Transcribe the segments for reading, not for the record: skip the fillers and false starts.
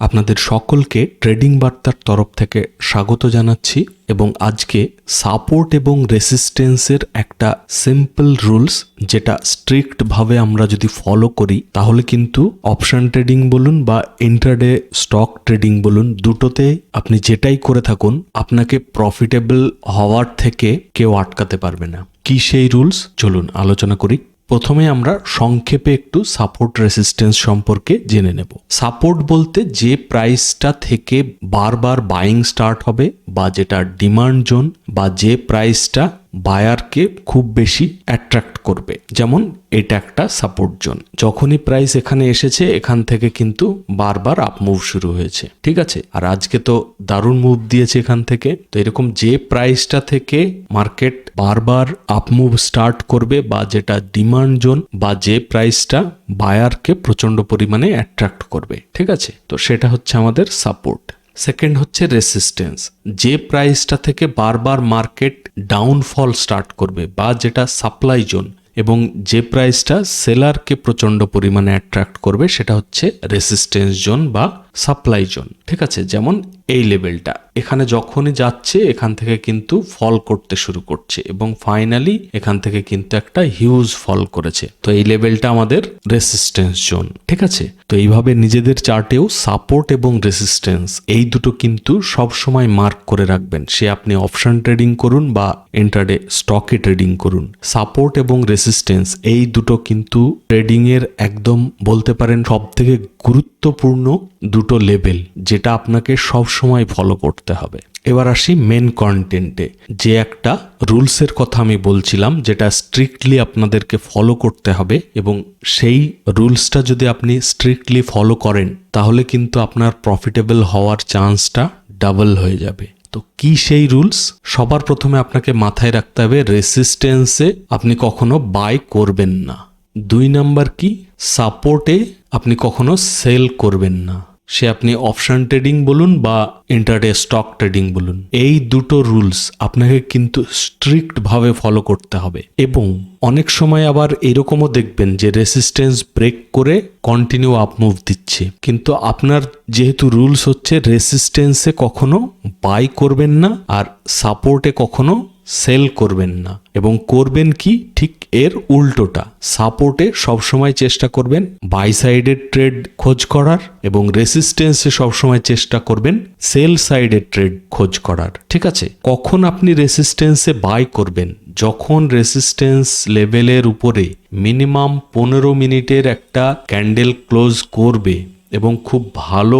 আপনাদের সকলকে ট্রেডিং বার্তার তরফ থেকে স্বাগত জানাচ্ছি এবং আজকে সাপোর্ট এবং রেসিস্টেন্সের একটা সিম্পল রুলস যেটা স্ট্রিক্ট ভাবে আমরা যদি ফলো করি তাহলে কিন্তু অপশন ট্রেডিং বলুন বা ইন্ট্রাডে স্টক ট্রেডিং বলুন, দুটোতে আপনি যেটাই করে থাকুন আপনাকে প্রফিটেবল হওয়ার থেকে কেউ আটকাতে পারবে না। কি সেই রুলস, চলুন আলোচনা করি। প্রথমে আমরা সংক্ষেপে একটু সাপোর্ট রেসিস্টেন্স সম্পর্কে জেনে নেব। সাপোর্ট বলতে যে প্রাইসটা থেকে বারবার বাইং স্টার্ট হবে বা যেটা ডিমান্ড জোন বা যে প্রাইসটা বায়ারকে খুব বেশি অ্যাট্রাক্ট করবে, যেমন এটা একটা সাপোর্ট জোন। যখনই প্রাইস এখানে এসেছে এখান থেকে কিন্তু বারবার আপ মুভ শুরু হয়েছে, ঠিক আছে। আর আজকে তো দারুণ মুভ দিয়েছে এখান থেকে। তো এরকম যে প্রাইসটা থেকে মার্কেট বারবার আপ মুভ স্টার্ট করবে বা যেটা ডিমান্ড জোন বা যে প্রাইসটা বায়ারকে প্রচন্ড পরিমাণে অ্যাট্রাক্ট করবে, ঠিক আছে। তো সেটা হচ্ছে আমাদের সাপোর্ট। সেকেন্ড হচ্ছে রেসিস্টেন্স, যে প্রাইসটা থেকে বারবার মার্কেট ডাউনফল স্টার্ট করবে বা যেটা সাপ্লাই জোন এবং যে প্রাইসটা সেলারকে প্রচন্ড পরিমাণে অ্যাট্রাক্ট করবে সেটা হচ্ছে রেসিস্টেন্স জোন বা সাপ্লাই জোন, ঠিক আছে। যেমন এই লেভেলটা এখানে যখনই যাচ্ছে এখান থেকে কিন্তু ফল করতে শুরু করছে এবং ফাইনালি এখান থেকে কিন্তু একটা হিউজ ফল করেছে। তো এই লেভেলটা আমাদের রেসিস্টেন্স জোন, ঠিক আছে। তো এইভাবে নিজেদের চার্টেও সাপোর্ট এবং রেসিস্টেন্স এই দুটো কিন্তু সব সময় মার্ক করে রাখবেন। সে আপনি অপশন ট্রেডিং করুন বা ইন্ট্রাডে স্টকে ট্রেডিং করুন, সাপোর্ট এবং রেসিস্টেন্স এই দুটো কিন্তু ট্রেডিং এর একদম বলতে পারেন সব থেকে গুরুত্বপূর্ণ দুটো লেভেল যেটা আপনাকে সব সময় ফলো করতে হবে। এবার আসি মেন কন্টেন্টে। যে একটা রুলসের কথা আমি বলছিলাম যেটা স্ট্রিক্টলি আপনাদেরকে ফলো করতে হবে এবং সেই রুলসটা যদি আপনি স্ট্রিক্টলি ফলো করেন তাহলে কিন্তু আপনার প্রফিটেবল হওয়ার চান্সটা ডাবল হয়ে যাবে। তো কি সেই রুলস? সবার প্রথমে আপনাকে মাথায় রাখতে হবে রেসিস্টেন্সে আপনি কখনো বাই করবেন না। 2 নাম্বার কি, সাপোর্টে আপনি কখনো সেল করবেন না, সে আপনি অপশন ট্রেডিং বলুন বা ইন্টারডে স্টক ট্রেডিং বলুন। এই দুটো রুলস আপনাকে কিন্তু স্ট্রিক্ট ভাবে ফলো করতে হবে। এবং অনেক সময় আবার এরকমও দেখবেন যে রেসিস্টেন্স ব্রেক করে কন্টিনিউ আপ মুভ দিচ্ছে, কিন্তু আপনার যেহেতু রুলস হচ্ছে রেসিস্টেন্সে কখনো বাই করবেন না আর সাপোর্টে কখনো সেল করবেন না। এবং করবেন কি ঠিক এর উল্টোটা, সাপোর্টে সবসময় চেষ্টা করবেন বাই সাইডের ট্রেড খোঁজ করার এবং রেসিস্টেন্সে সবসময় চেষ্টা করবেন সেল সাইডের ট্রেড খোঁজ করার, ঠিক আছে। কখন আপনি রেসিস্টেন্সে বাই করবেন? যখন রেসিস্টেন্স লেভেলের উপরে মিনিমাম 15 মিনিটের একটা ক্যান্ডেল ক্লোজ করবে এবং খুব ভালো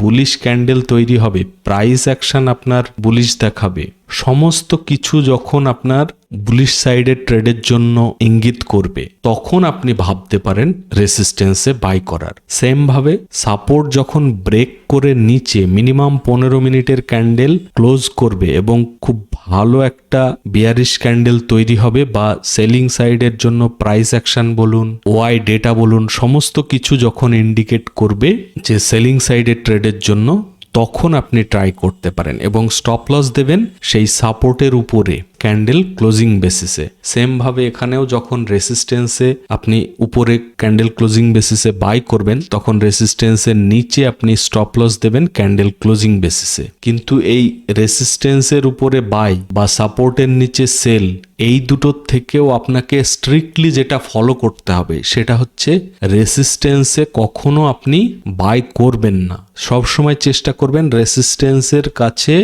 বুলিশ ক্যান্ডেল তৈরি হবে, প্রাইস অ্যাকশন আপনার বুলিশ দেখাবে, সমস্ত কিছু যখন আপনার বুলিশ সাইডের ট্রেডের জন্য ইঙ্গিত করবে তখন আপনি ভাবতে পারেন রেসিস্টেন্সে বাই করার। সেম ভাবে সাপোর্ট যখন ব্রেক করে নিচে মিনিমাম 15 মিনিটের ক্যান্ডেল ক্লোজ করবে এবং খুব ভালো একটা বিয়ারিশ ক্যান্ডেল তৈরি হবে বা সেলিং সাইডের জন্য প্রাইস অ্যাকশন বলুন ওয়াই ডেটা বলুন সমস্ত কিছু যখন ইন্ডিকেট করবে যে সেলিং সাইডের ট্রেডের জন্য, তখন আপনি ট্রাই করতে পারেন এবং স্টপ লস দেবেন সেই সাপোর্টের উপরে ক্যান্ডেল ক্লোজিং বেসিসে। সেম ভাবে এখানেও যখন রেসিস্টেন্সে আপনি উপরে ক্যান্ডেল ক্লোজিং বেসিসে বাই করবেন তখন রেসিস্টেন্সের নিচে আপনি স্টপ লস দেবেন ক্যান্ডেল ক্লোজিং বেসিসে। কিন্তু এই রেসিস্টেন্সের উপরে বাই বা সাপোর্টের নিচে সেল এই দুটোর থেকেও আপনাকে স্ট্রিক্টলি যেটা ফলো করতে হবে সেটা হচ্ছে রেসিস্টেন্সে কখনো আপনি বাই করবেন না। সবসময় চেষ্টা করবেন রেসিস্টেন্সের কাছে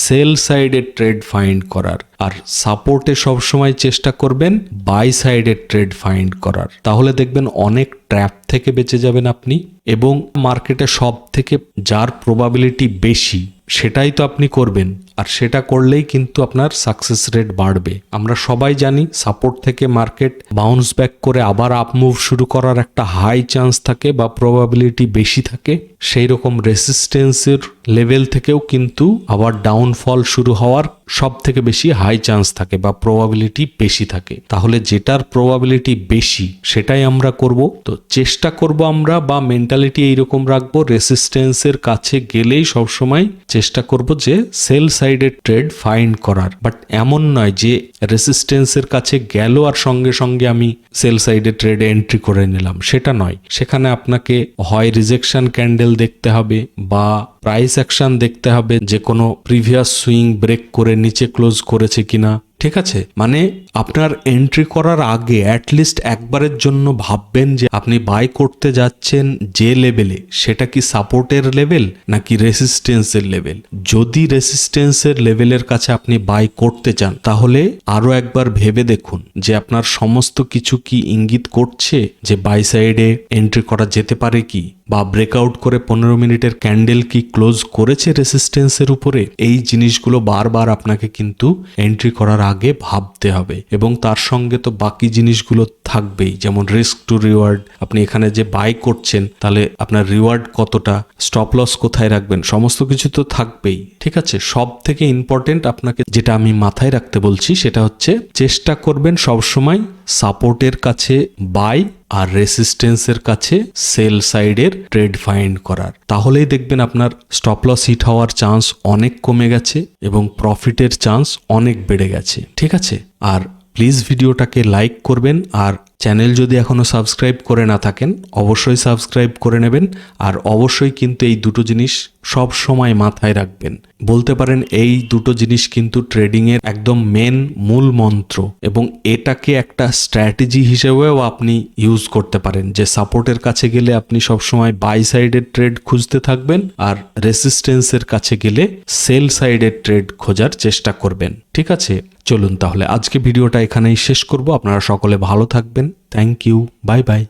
সেল সাইডের ট্রেড ফাইন্ড করার আর সাপোর্টে সবসময় চেষ্টা করবেন বাই সাইডের ট্রেড ফাইন্ড করার। তাহলে দেখবেন অনেক ট্র্যাপ থেকে বেঁচে যাবেন আপনি এবং মার্কেটে সব থেকে যার প্রবাবিলিটি বেশি সেটাই তো আপনি করবেন আর সেটা করলেই কিন্তু আপনার সাকসেস রেট বাড়বে। আমরা সবাই জানি সাপোর্ট থেকে মার্কেট বাউন্স ব্যাক করে আবার আপ মুভ শুরু করার একটা হাই চান্স থাকে বা প্রবাবিলিটি বেশি থাকে। সেই রকম রেসিস্টেন্সের লেভেল থেকেও কিন্তু আবার ডাউনফল শুরু হওয়ার সব থেকে বেশি হাই চান্স থাকে বা প্রবাবিলিটি বেশি থাকে। তাহলে যেটার প্রবাবিলিটি বেশি সেটাই আমরা করব। তো চেষ্টা করব আমরা বা মেন্টালিটি এইরকম রাখবো, রেসিস্টেন্সের কাছে গেলেই সবসময় চেষ্টা করব যে সেল সাইডের ট্রেড ফাইন্ড করার। বাট এমন নয় যে রেসিস্টেন্সের কাছে গেল আর সঙ্গে সঙ্গে আমি সেল সাইডে ট্রেডে এন্ট্রি করে নিলাম, সেটা নয়। সেখানে আপনাকে হয় রিজেকশন ক্যান্ডেল দেখতে হবে বা প্রাইস অ্যাকশন দেখতে হবে, যে কোনো প্রিভিয়াস সুইং ব্রেক করে নিচে ক্লোজ করেছে কিনা। ঠিক আছে, মানে আপনার এন্ট্রি করার আগে অ্যাটলিস্ট একবারের জন্য ভাববেন যে আপনি বাই করতে যাচ্ছেন যে লেভেলে, সেটা কি সাপোর্টের লেভেল নাকি রেসিস্টেন্সের লেভেল। যদি রেসিস্টেন্সের লেভেলের কাছে আপনি বাই করতে চান তাহলে আরো একবার ভেবে দেখুন যে আপনার সমস্ত কিছু কি ইঙ্গিত করছে যে বাই সাইডে এন্ট্রি করা যেতে পারে কি, বা ব্রেকআউট করে 15 মিনিটের ক্যান্ডেল কি ক্লোজ করেছে রেসিস্টেন্সের উপরে। এই জিনিসগুলো বারবার আপনাকে কিন্তু এন্ট্রি করার আগে ভাবতে হবে, এবং তার সঙ্গে তো বাকি জিনিসগুলো থাকবেই, যেমন রিস্ক টু রিওয়ার্ড। আপনি এখানে যে বাই করছেন তাহলে আপনার রিওয়ার্ড কতটা, স্টপ লস কোথায় রাখবেন, সমস্ত কিছু তো থাকবেই। ঠিক আছে, সব থেকে ইম্পর্টেন্ট আপনাকে যেটা আমি মাথায় রাখতে বলছি সেটা হচ্ছে চেষ্টা করবেন সবসময় সাপোর্টের কাছে বাই আর রেসিস্টেন্সের কাছে সেল সাইডের ট্রেড ফাইন্ড করার। তাহলেই দেখবেন আপনার স্টপ লস হিট হওয়ার চান্স অনেক কমে গেছে এবং প্রফিটের চান্স অনেক বেড়ে গেছে। ঠিক আছে, আর প্লিজ ভিডিওটাকে লাইক করবেন, আর চ্যানেল যদি এখনও সাবস্ক্রাইব করে না থাকেন অবশ্যই সাবস্ক্রাইব করে নেবেন। আর অবশ্যই কিন্তু এই দুটো জিনিস সব সময় মাথায় রাখবেন। বলতে পারেন এই দুটো জিনিস কিন্তু ট্রেডিংয়ের একদম মেন মূল মন্ত্র, এবং এটাকে একটা স্ট্র্যাটেজি হিসেবেও আপনি ইউজ করতে পারেন, যে সাপোর্টের কাছে গেলে আপনি সবসময় বাই সাইডের ট্রেড খুঁজতে থাকবেন আর রেসিস্টেন্সের কাছে গেলে সেল সাইডের ট্রেড খোঁজার চেষ্টা করবেন। ঠিক আছে, চলুন তাহলে আজকে ভিডিওটা এখানেই শেষ করব। আপনারা সকলে ভালো থাকবেন। Thank you, bye by.